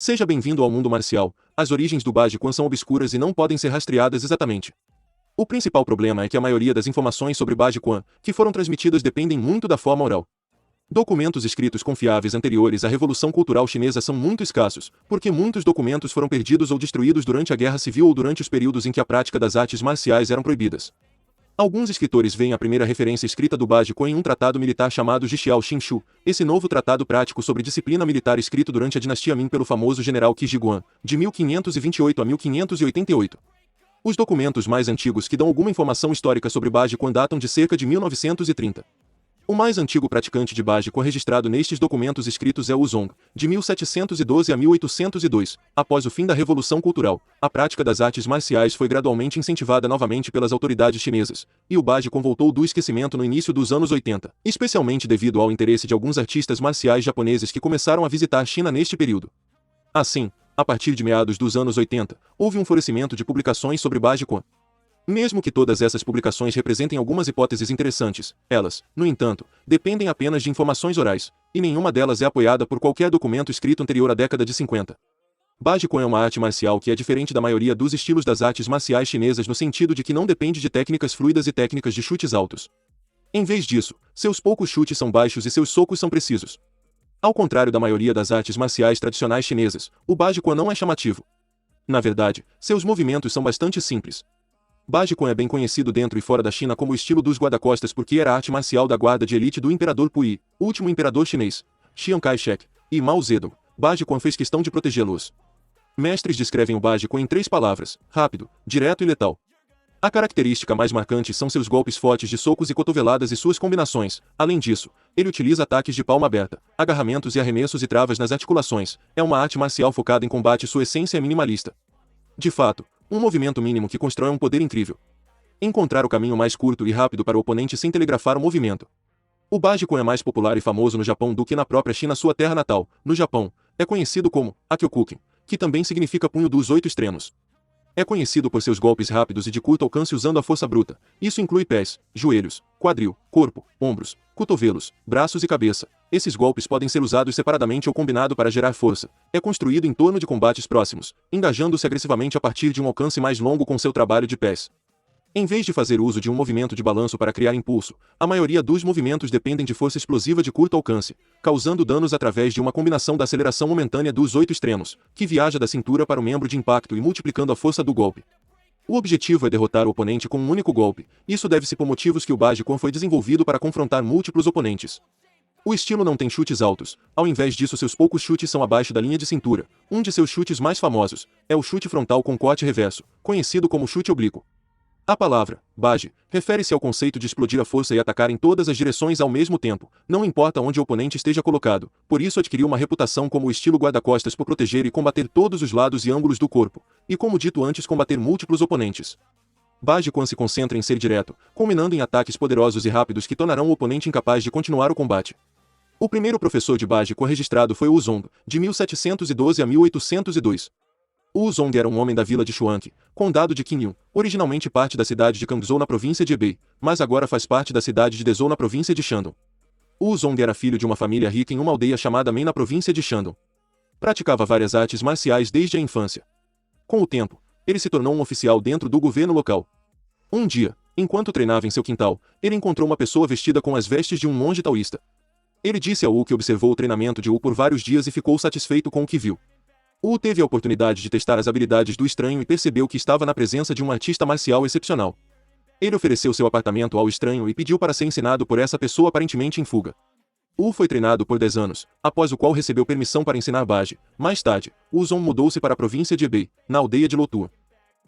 Seja bem-vindo ao mundo marcial. As origens do Bajikwan são obscuras e não podem ser rastreadas exatamente. O principal problema é que a maioria das informações sobre Bajikwan que foram transmitidas dependem muito da forma oral. Documentos escritos confiáveis anteriores à Revolução Cultural Chinesa são muito escassos, porque muitos documentos foram perdidos ou destruídos durante a Guerra Civil ou durante os períodos em que a prática das artes marciais eram proibidas. Alguns escritores veem a primeira referência escrita do Bajikwan em um tratado militar chamado Jixiao Xingshu, esse novo tratado prático sobre disciplina militar escrito durante a dinastia Ming pelo famoso general Qi Jiguan, de 1528 a 1588. Os documentos mais antigos que dão alguma informação histórica sobre Bajikwan datam de cerca de 1930. O mais antigo praticante de Bajikwan registrado nestes documentos escritos é o Zong, de 1712 a 1802. Após o fim da Revolução Cultural, a prática das artes marciais foi gradualmente incentivada novamente pelas autoridades chinesas, e o Bajikwan voltou do esquecimento no início dos anos 80, especialmente devido ao interesse de alguns artistas marciais japoneses que começaram a visitar a China neste período. Assim, a partir de meados dos anos 80, houve um florescimento de publicações sobre Bajikwan. Mesmo que todas essas publicações representem algumas hipóteses interessantes, elas, no entanto, dependem apenas de informações orais, e nenhuma delas é apoiada por qualquer documento escrito anterior à década de 50. Bajikwan é uma arte marcial que é diferente da maioria dos estilos das artes marciais chinesas no sentido de que não depende de técnicas fluidas e técnicas de chutes altos. Em vez disso, seus poucos chutes são baixos e seus socos são precisos. Ao contrário da maioria das artes marciais tradicionais chinesas, o Bajikwan não é chamativo. Na verdade, seus movimentos são bastante simples. Bajikwan é bem conhecido dentro e fora da China como o estilo dos guarda-costas porque era a arte marcial da guarda de elite do imperador Puyi, último imperador chinês, Chiang Kai-shek, e Mao Zedong. Bajikwan fez questão de protegê-los. Mestres descrevem o Bajikwan em 3 palavras: rápido, direto e letal. A característica mais marcante são seus golpes fortes de socos e cotoveladas e suas combinações. Além disso, ele utiliza ataques de palma aberta, agarramentos e arremessos e travas nas articulações. É uma arte marcial focada em combate e sua essência é minimalista. De fato, um movimento mínimo que constrói um poder incrível. Encontrar o caminho mais curto e rápido para o oponente sem telegrafar o movimento. O Bajikwan é mais popular e famoso no Japão do que na própria China, sua terra natal. No Japão, é conhecido como Akyokuken, que também significa punho dos 8 extremos. É conhecido por seus golpes rápidos e de curto alcance usando a força bruta. Isso inclui pés, joelhos, quadril, corpo, ombros, cotovelos, braços e cabeça. Esses golpes podem ser usados separadamente ou combinado para gerar força. É construído em torno de combates próximos, engajando-se agressivamente a partir de um alcance mais longo com seu trabalho de pés. Em vez de fazer uso de um movimento de balanço para criar impulso, a maioria dos movimentos dependem de força explosiva de curto alcance, causando danos através de uma combinação da aceleração momentânea dos 8 extremos, que viaja da cintura para o membro de impacto e multiplicando a força do golpe. O objetivo é derrotar o oponente com um único golpe. Isso deve-se por motivos que o Bajikwan foi desenvolvido para confrontar múltiplos oponentes. O estilo não tem chutes altos, ao invés disso seus poucos chutes são abaixo da linha de cintura. Um de seus chutes mais famosos é o chute frontal com corte reverso, conhecido como chute oblíquo. A palavra, baji, refere-se ao conceito de explodir a força e atacar em todas as direções ao mesmo tempo, não importa onde o oponente esteja colocado, por isso adquiriu uma reputação como o estilo guarda-costas por proteger e combater todos os lados e ângulos do corpo, e como dito antes combater múltiplos oponentes. Bajikwan se concentra em ser direto, culminando em ataques poderosos e rápidos que tornarão o oponente incapaz de continuar o combate. O primeiro professor de Bajikwan registrado foi o Zong, de 1712 a 1802. O Zong era um homem da vila de Shuanqi, condado de Qingyun, originalmente parte da cidade de Kangzhou na província de Hebei, mas agora faz parte da cidade de Dezhou na província de Shandong. O Zong era filho de uma família rica em uma aldeia chamada Mei na província de Shandong. Praticava várias artes marciais desde a infância. Com o tempo, ele se tornou um oficial dentro do governo local. Um dia, enquanto treinava em seu quintal, ele encontrou uma pessoa vestida com as vestes de um monge taoísta. Ele disse a Wu que observou o treinamento de Wu por vários dias e ficou satisfeito com o que viu. Wu teve a oportunidade de testar as habilidades do estranho e percebeu que estava na presença de um artista marcial excepcional. Ele ofereceu seu apartamento ao estranho e pediu para ser ensinado por essa pessoa aparentemente em fuga. Wu foi treinado por 10 anos, após o qual recebeu permissão para ensinar Baji. Mais tarde, Wu Zong mudou-se para a província de Hebei, na aldeia de Lotu.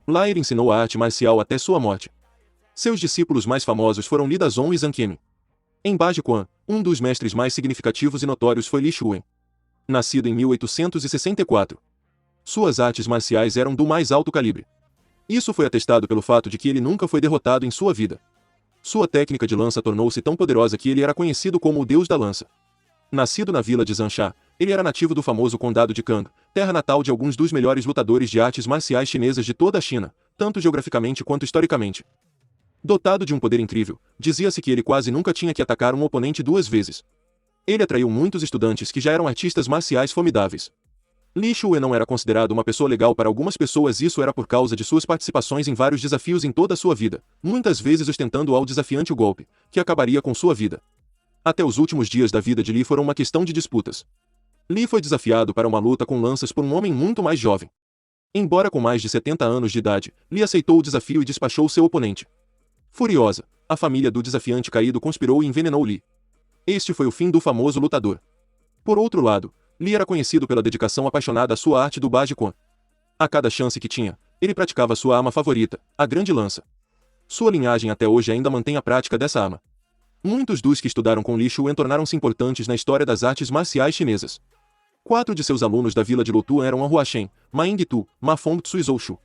Lá ele ensinou a arte marcial até sua morte. Seus discípulos mais famosos foram Li Dazong e Zhang Qianmin. Em Bajikwan, um dos mestres mais significativos e notórios foi Li Shuwen. Nascido em 1864. Suas artes marciais eram do mais alto calibre. Isso foi atestado pelo fato de que ele nunca foi derrotado em sua vida. Sua técnica de lança tornou-se tão poderosa que ele era conhecido como o Deus da Lança. Nascido na vila de Zansha, ele era nativo do famoso condado de Kang, terra natal de alguns dos melhores lutadores de artes marciais chinesas de toda a China, tanto geograficamente quanto historicamente. Dotado de um poder incrível, dizia-se que ele quase nunca tinha que atacar um oponente 2 vezes. Ele atraiu muitos estudantes que já eram artistas marciais formidáveis. Li Shue não era considerado uma pessoa legal para algumas pessoas, isso era por causa de suas participações em vários desafios em toda a sua vida, muitas vezes ostentando ao desafiante o golpe, que acabaria com sua vida. Até os últimos dias da vida de Li foram uma questão de disputas. Li foi desafiado para uma luta com lanças por um homem muito mais jovem. Embora com mais de 70 anos de idade, Li aceitou o desafio e despachou seu oponente. Furiosa, a família do desafiante caído conspirou e envenenou Li. Este foi o fim do famoso lutador. Por outro lado, Li era conhecido pela dedicação apaixonada à sua arte do Baji Quan. A cada chance que tinha, ele praticava sua arma favorita, a grande lança. Sua linhagem até hoje ainda mantém a prática dessa arma. Muitos dos que estudaram com Li Shue tornaram-se importantes na história das artes marciais chinesas. 4 de seus alunos da vila de Lutu eram Hua Shen, Ma Yingtu, Ma Fengtsu e Zhou Shu.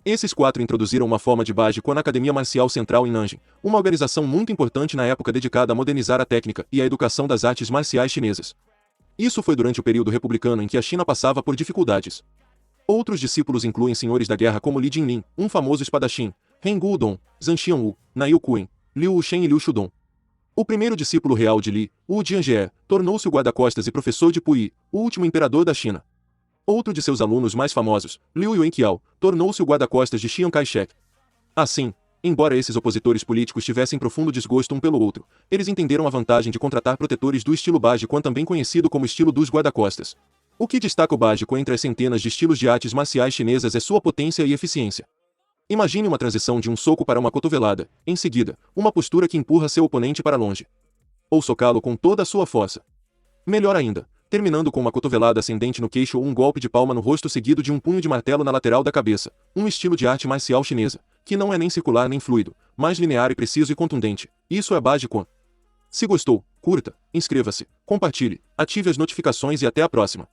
Esses 4 introduziram uma forma de Baji Quan na Academia Marcial Central em Nanjing, uma organização muito importante na época dedicada a modernizar a técnica e a educação das artes marciais chinesas. Isso foi durante o período republicano em que a China passava por dificuldades. Outros discípulos incluem senhores da guerra como Li Jinlin, um famoso espadachim, Ren Guodong, Zhang Xianwu, Nai Quen, Liu Wuchen e Liu Shudong. O primeiro discípulo real de Li, Wu Jianjie, tornou-se o guarda-costas e professor de Puyi, o último imperador da China. Outro de seus alunos mais famosos, Liu Yuanqiao, tornou-se o guarda-costas de Chiang Kai-shek. Assim, embora esses opositores políticos tivessem profundo desgosto um pelo outro, eles entenderam a vantagem de contratar protetores do estilo Baji Quan, também conhecido como estilo dos guarda-costas. O que destaca o Baji Quan entre as centenas de estilos de artes marciais chinesas é sua potência e eficiência. Imagine uma transição de um soco para uma cotovelada, em seguida, uma postura que empurra seu oponente para longe. Ou socá-lo com toda a sua força. Melhor ainda, terminando com uma cotovelada ascendente no queixo ou um golpe de palma no rosto seguido de um punho de martelo na lateral da cabeça, um estilo de arte marcial chinesa, que não é nem circular nem fluido, mas linear e preciso e contundente. Isso é Baji Quan. Se gostou, curta, inscreva-se, compartilhe, ative as notificações e até a próxima.